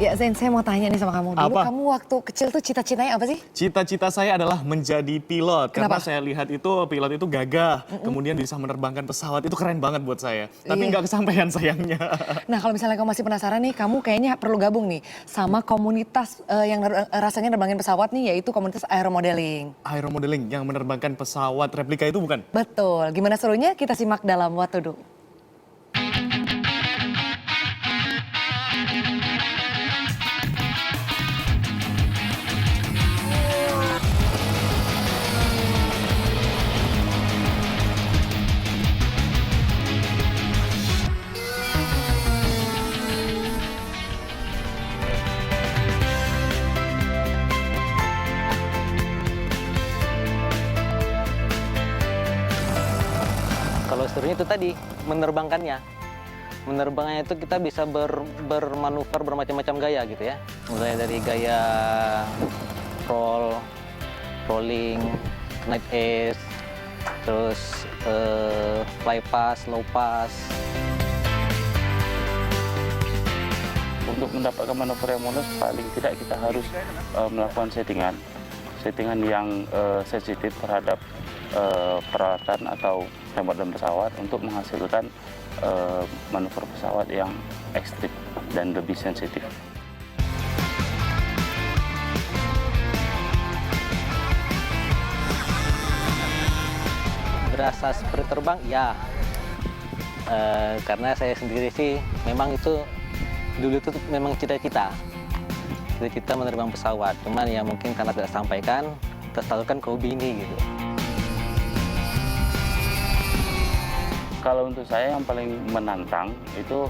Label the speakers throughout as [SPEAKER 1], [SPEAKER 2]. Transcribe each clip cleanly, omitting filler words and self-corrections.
[SPEAKER 1] Ya Zain, saya mau tanya nih sama kamu. Dulu
[SPEAKER 2] Apa?
[SPEAKER 1] kamu waktu kecil tuh cita-citanya apa sih?
[SPEAKER 2] Cita-cita saya adalah menjadi pilot. Karena
[SPEAKER 1] Kenapa?
[SPEAKER 2] saya lihat itu pilot itu gagah. Kemudian bisa menerbangkan pesawat. Itu keren banget buat saya. Tapi
[SPEAKER 1] Iya.
[SPEAKER 2] nggak kesampaian sayangnya.
[SPEAKER 1] Nah kalau misalnya kamu masih penasaran nih, kamu kayaknya perlu gabung nih sama komunitas yang rasanya nerbangin pesawat nih, yaitu komunitas aeromodeling.
[SPEAKER 2] Aeromodeling yang menerbangkan pesawat replika itu bukan?
[SPEAKER 1] Betul, gimana serunya kita simak dalam What to Do.
[SPEAKER 3] Kalau serunya itu tadi, menerbangkannya. Menerbangnya itu kita bisa bermanuver bermacam-macam gaya gitu ya. Mulai dari gaya rolling, night ace, terus fly pass, low pass.
[SPEAKER 4] Untuk mendapatkan manuver yang mulus, paling tidak kita harus melakukan settingan yang sensitif terhadap peralatan atau tembak dan pesawat untuk menghasilkan manuver pesawat yang ekstrim dan lebih sensitif.
[SPEAKER 3] Berasa seperti terbang, ya. Karena saya sendiri sih, memang itu dulu itu memang cita-cita menerbang pesawat. Cuman ya mungkin karena tidak sampaikan, tersalurkan ke hobi ini gitu.
[SPEAKER 4] Kalau untuk saya yang paling menantang itu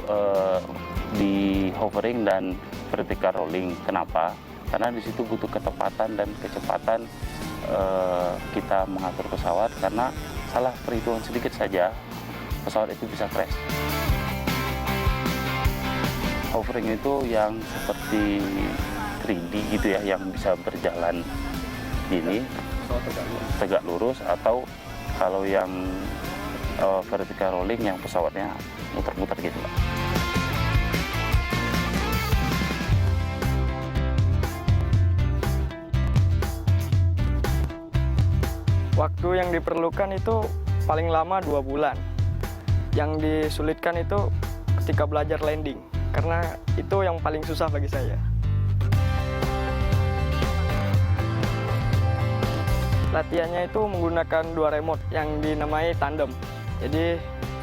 [SPEAKER 4] di hovering dan vertical rolling. Kenapa? Karena di situ butuh ketepatan dan kecepatan kita mengatur pesawat, karena salah perhitungan sedikit saja pesawat itu bisa crash. Hovering itu yang seperti 3D gitu ya, yang bisa berjalan gini, tegak lurus, atau kalau yang vertical rolling yang pesawatnya muter-muter gitu.
[SPEAKER 5] Waktu yang diperlukan itu paling lama 2 bulan. Yang disulitkan itu ketika belajar landing, karena itu yang paling susah bagi saya. Latihannya itu menggunakan 2 remote yang dinamai tandem. Jadi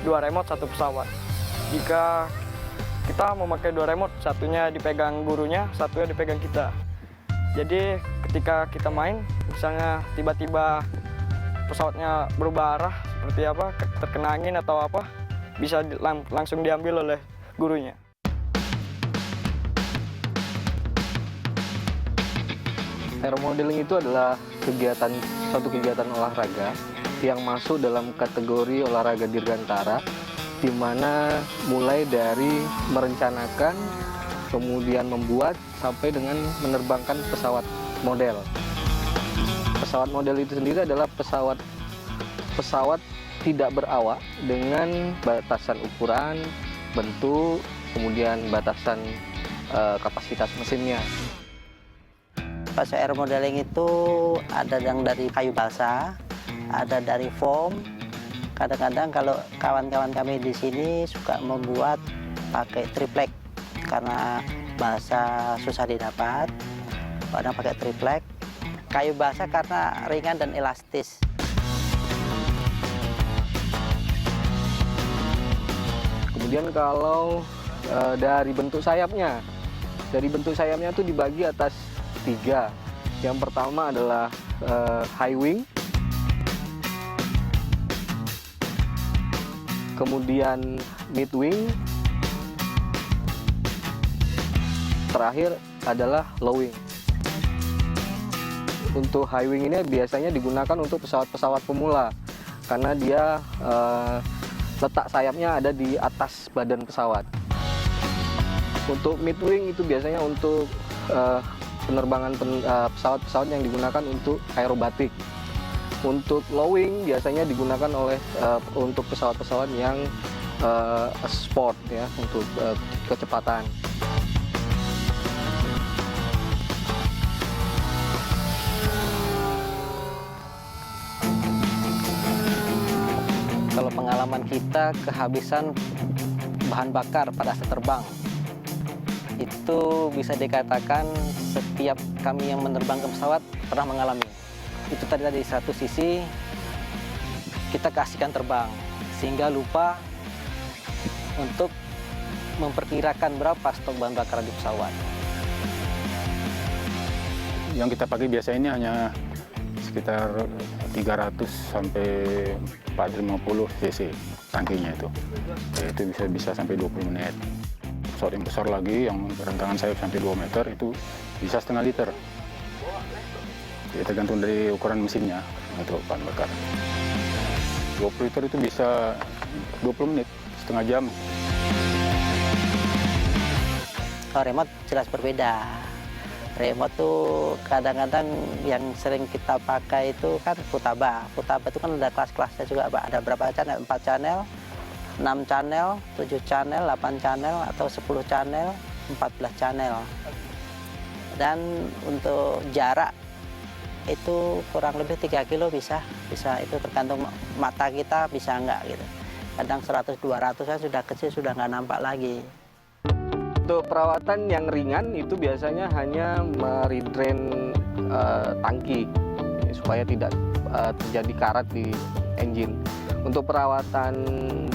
[SPEAKER 5] 2 remote 1 pesawat. Jika kita memakai 2 remote, satunya dipegang gurunya, satunya dipegang kita. Jadi ketika kita main, misalnya tiba-tiba pesawatnya berubah arah seperti apa, terkena angin atau apa, bisa langsung diambil oleh gurunya.
[SPEAKER 6] Aeromodeling itu adalah suatu kegiatan olahraga yang masuk dalam kategori olahraga dirgantara, di mana mulai dari merencanakan, kemudian membuat, sampai dengan menerbangkan pesawat model. Pesawat model itu sendiri adalah pesawat tidak berawak dengan batasan ukuran, bentuk, kemudian batasan kapasitas mesinnya.
[SPEAKER 7] Pas aeromodeling itu ada yang dari kayu balsa, ada dari foam. Kadang-kadang kalau kawan-kawan kami di sini suka membuat pakai triplek karena balsa susah didapat. Kadang pakai triplek. Kayu balsa karena ringan dan elastis.
[SPEAKER 6] Kemudian kalau dari bentuk sayapnya itu dibagi atas 3. Yang pertama adalah high wing, kemudian mid wing, terakhir adalah low wing. Untuk high wing ini biasanya digunakan untuk pesawat-pesawat pemula, karena dia letak sayapnya ada di atas badan pesawat. Untuk mid wing itu biasanya untuk penerbangan pesawat-pesawat yang digunakan untuk aerobatik. Untuk low wing biasanya digunakan untuk pesawat-pesawat yang sport ya, untuk kecepatan.
[SPEAKER 3] pengalaman kita kehabisan bahan bakar pada saat terbang. Itu bisa dikatakan setiap kami yang menerbangkan pesawat pernah mengalami. Itu tadi dari satu sisi kita keasikan terbang, sehingga lupa untuk memperkirakan berapa stok bahan bakar di pesawat.
[SPEAKER 8] Yang kita pakai biasa ini hanya sekitar 300 sampai 450 cc tangkinya itu. Itu bisa sampai 20 menit. Pesawat yang besar lagi, yang rentangan sayap sampai 2 meter, itu bisa setengah liter. Ya, tergantung dari ukuran mesinnya untuk bahan bakar. 20 liter itu bisa 20 menit, setengah jam.
[SPEAKER 7] Kalau remote jelas berbeda. Remote tuh kadang-kadang yang sering kita pakai itu kan Futaba. Futaba itu kan ada kelas-kelasnya juga, Pak. Ada berapa channel? 4 channel, 6 channel, 7 channel, 8 channel, atau 10 channel, 14 channel. Dan untuk jarak itu kurang lebih 3 kilo bisa itu tergantung mata kita bisa enggak gitu. Kadang 100-200 kan sudah kecil, sudah nggak nampak lagi.
[SPEAKER 6] Untuk perawatan yang ringan itu biasanya hanya meredrain tangki supaya tidak terjadi karat di engine. Untuk perawatan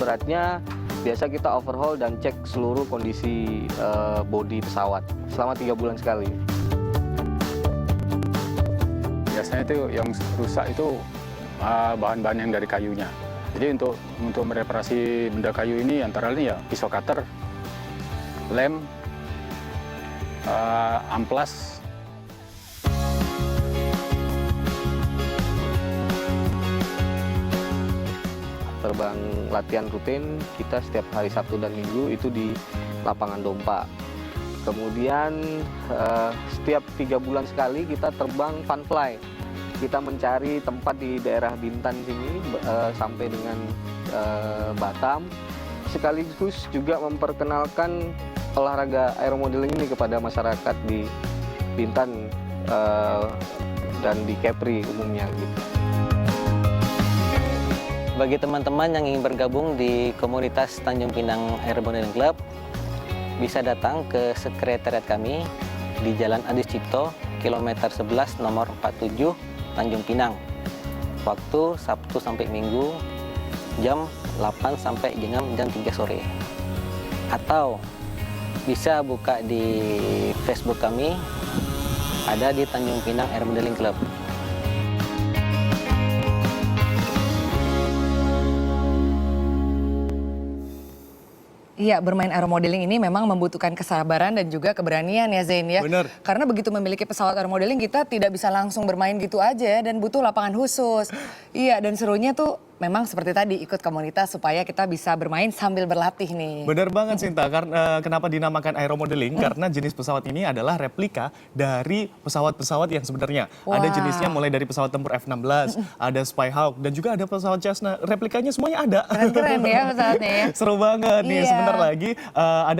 [SPEAKER 6] beratnya biasa kita overhaul dan cek seluruh kondisi bodi pesawat selama 3 bulan sekali.
[SPEAKER 8] Biasanya itu yang rusak itu bahan-bahan yang dari kayunya. Jadi untuk mereparasi benda kayu ini antara lain ya pisau cutter, lem, amplas.
[SPEAKER 6] Terbang latihan rutin kita setiap hari Sabtu dan Minggu itu di lapangan Dompa. Kemudian setiap 3 bulan sekali kita terbang fun fly. Kita mencari tempat di daerah Bintan sini sampai dengan Batam. Sekaligus juga memperkenalkan olahraga aeromodeling ini kepada masyarakat di Bintan dan di Kepri umumnya gitu.
[SPEAKER 3] Bagi teman-teman yang ingin bergabung di komunitas Tanjung Pinang Air Modeling Club, bisa datang ke sekretariat kami di Jalan Adi Cipto, kilometer 11, nomor 47, Tanjung Pinang. Waktu Sabtu sampai Minggu, jam 8 sampai jam 3 sore. Atau bisa buka di Facebook kami, ada di Tanjung Pinang Air Modeling Club.
[SPEAKER 1] Iya, bermain aeromodeling ini memang membutuhkan kesabaran dan juga keberanian ya Zain ya.
[SPEAKER 2] Bener.
[SPEAKER 1] Karena begitu memiliki pesawat aeromodeling kita tidak bisa langsung bermain gitu aja dan butuh lapangan khusus. Iya, dan serunya tuh memang seperti tadi ikut komunitas supaya kita bisa bermain sambil berlatih nih.
[SPEAKER 2] Benar banget Sinta, karena kenapa dinamakan aeromodeling? Karena jenis pesawat ini adalah replika dari pesawat-pesawat yang sebenarnya.
[SPEAKER 1] Wah.
[SPEAKER 2] Ada jenisnya mulai dari pesawat tempur F-16, ada Skyhawk, dan juga ada pesawat Cessna. Replikanya semuanya ada.
[SPEAKER 1] Keren-keren ya pesawatnya ya.
[SPEAKER 2] Seru banget nih,
[SPEAKER 1] Iya.
[SPEAKER 2] sebentar lagi ada